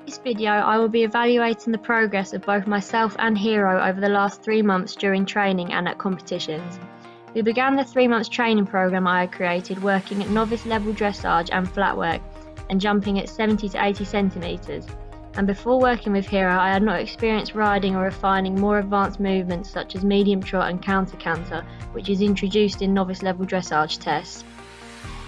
In this video, I will be evaluating the progress of both myself and Hero over the last 3 months during training and at competitions. We began the 3-month training program I had created working at novice level dressage and flat work and jumping at 70 to 80 centimetres. And before working with Hero, I had not experienced riding or refining more advanced movements such as medium trot and counter canter, which is introduced in novice level dressage tests.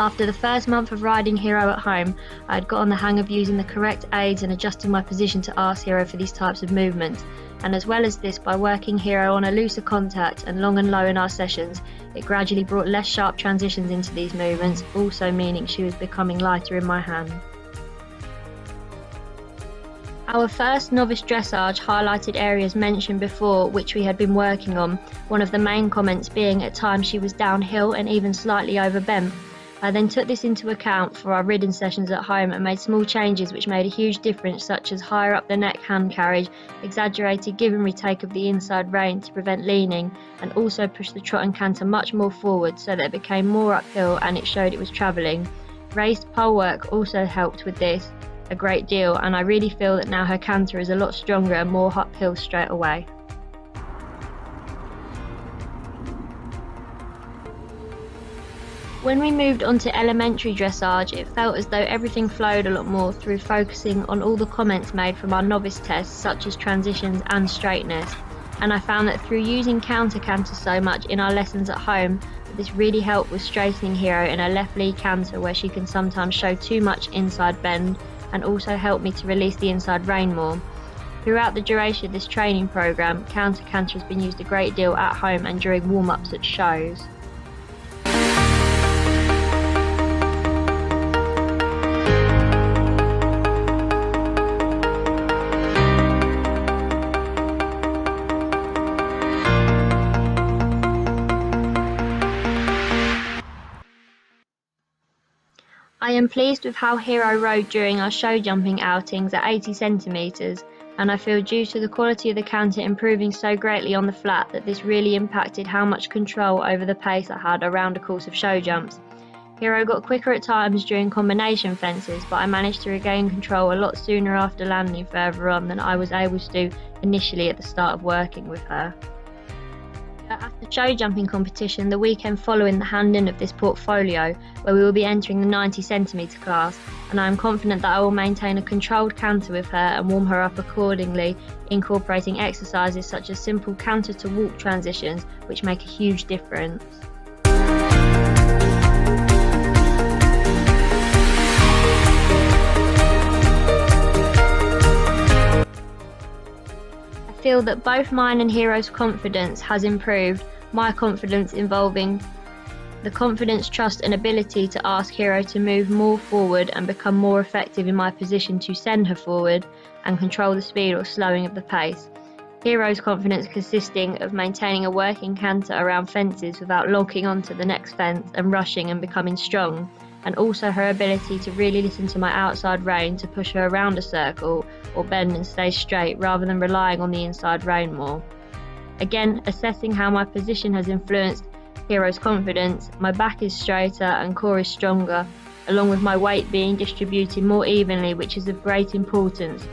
After the first month of riding Hero at home, I had gotten the hang of using the correct aids and adjusting my position to ask Hero for these types of movements. And as well as this, by working Hero on a looser contact and long and low in our sessions, it gradually brought less sharp transitions into these movements, also meaning she was becoming lighter in my hand. Our first novice dressage highlighted areas mentioned before which we had been working on, one of the main comments being at times she was downhill and even slightly overbent. I then took this into account for our ridden sessions at home and made small changes which made a huge difference, such as higher up the neck hand carriage, exaggerated give and retake of the inside rein to prevent leaning, and also pushed the trot and canter much more forward so that it became more uphill and it showed it was travelling. Raised pole work also helped with this a great deal, and I really feel that now her canter is a lot stronger and more uphill straight away. When we moved on to elementary dressage, it felt as though everything flowed a lot more through focusing on all the comments made from our novice tests, such as transitions and straightness. And I found that through using counter canter so much in our lessons at home, that this really helped with straightening Hero in her left lead canter, where she can sometimes show too much inside bend, and also helped me to release the inside rein more. Throughout the duration of this training program, counter canter has been used a great deal at home and during warm-ups at shows. I am pleased with how Hero rode during our show jumping outings at 80 centimetres, and I feel due to the quality of the canter improving so greatly on the flat that this really impacted how much control over the pace I had around a course of show jumps. Hero got quicker at times during combination fences, but I managed to regain control a lot sooner after landing further on than I was able to do initially at the start of working with her. At the show jumping competition the weekend following the hand-in of this portfolio, where we will be entering the 90 centimetre class, and I am confident that I will maintain a controlled canter with her and warm her up accordingly, incorporating exercises such as simple canter to walk transitions, which make a huge difference. I feel that both mine and Hero's confidence has improved, my confidence involving the confidence, trust and ability to ask Hero to move more forward and become more effective in my position to send her forward and control the speed or slowing of the pace. Hero's confidence consisting of maintaining a working canter around fences without locking onto the next fence and rushing and becoming strong, and also her ability to really listen to my outside rein to push her around a circle or bend and stay straight rather than relying on the inside rein more. Again, assessing how my position has influenced Hero's confidence, my back is straighter and core is stronger, along with my weight being distributed more evenly, which is of great importance,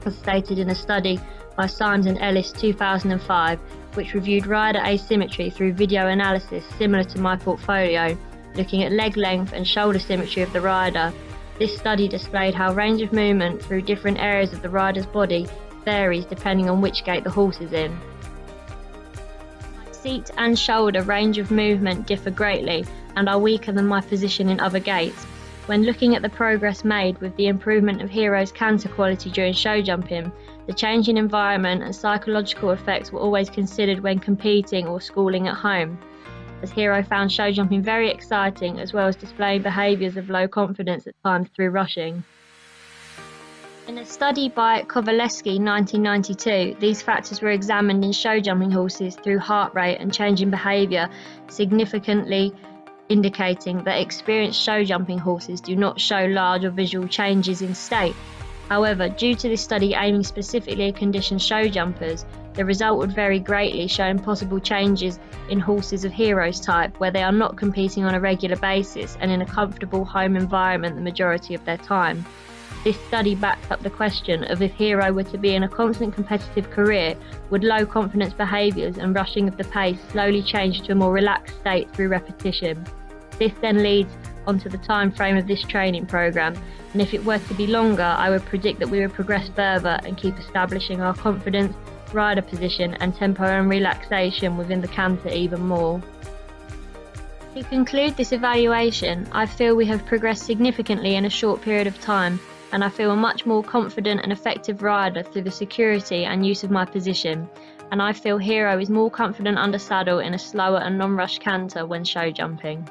as stated in a study by Symes and Ellis 2005, which reviewed rider asymmetry through video analysis similar to my portfolio, looking at leg length and shoulder symmetry of the rider. This study displayed how range of movement through different areas of the rider's body varies depending on which gait the horse is in. My seat and shoulder range of movement differ greatly and are weaker than my position in other gaits. When looking at the progress made with the improvement of Hero's canter quality during show jumping, the change in environment and psychological effects were always considered when competing or schooling at home, as Hero found show jumping very exciting as well as displaying behaviours of low confidence at times through rushing. In a study by Kowaleski 1992, these factors were examined in show jumping horses through heart rate and change in behaviour, significantly indicating that experienced show jumping horses do not show large or visual changes in state. However, due to this study aiming specifically at conditioned show jumpers, the result would vary greatly, showing possible changes in horses of Hero's type where they are not competing on a regular basis and in a comfortable home environment the majority of their time. This study backs up the question of if Hero were to be in a constant competitive career, would low confidence behaviours and rushing of the pace slowly change to a more relaxed state through repetition. This then leads onto the time frame of this training programme, and if it were to be longer, I would predict that we would progress further and keep establishing our confidence, rider position and tempo and relaxation within the canter even more. To conclude this evaluation, I feel we have progressed significantly in a short period of time, and I feel a much more confident and effective rider through the security and use of my position, and I feel Hero is more confident under saddle in a slower and non-rush canter when show jumping.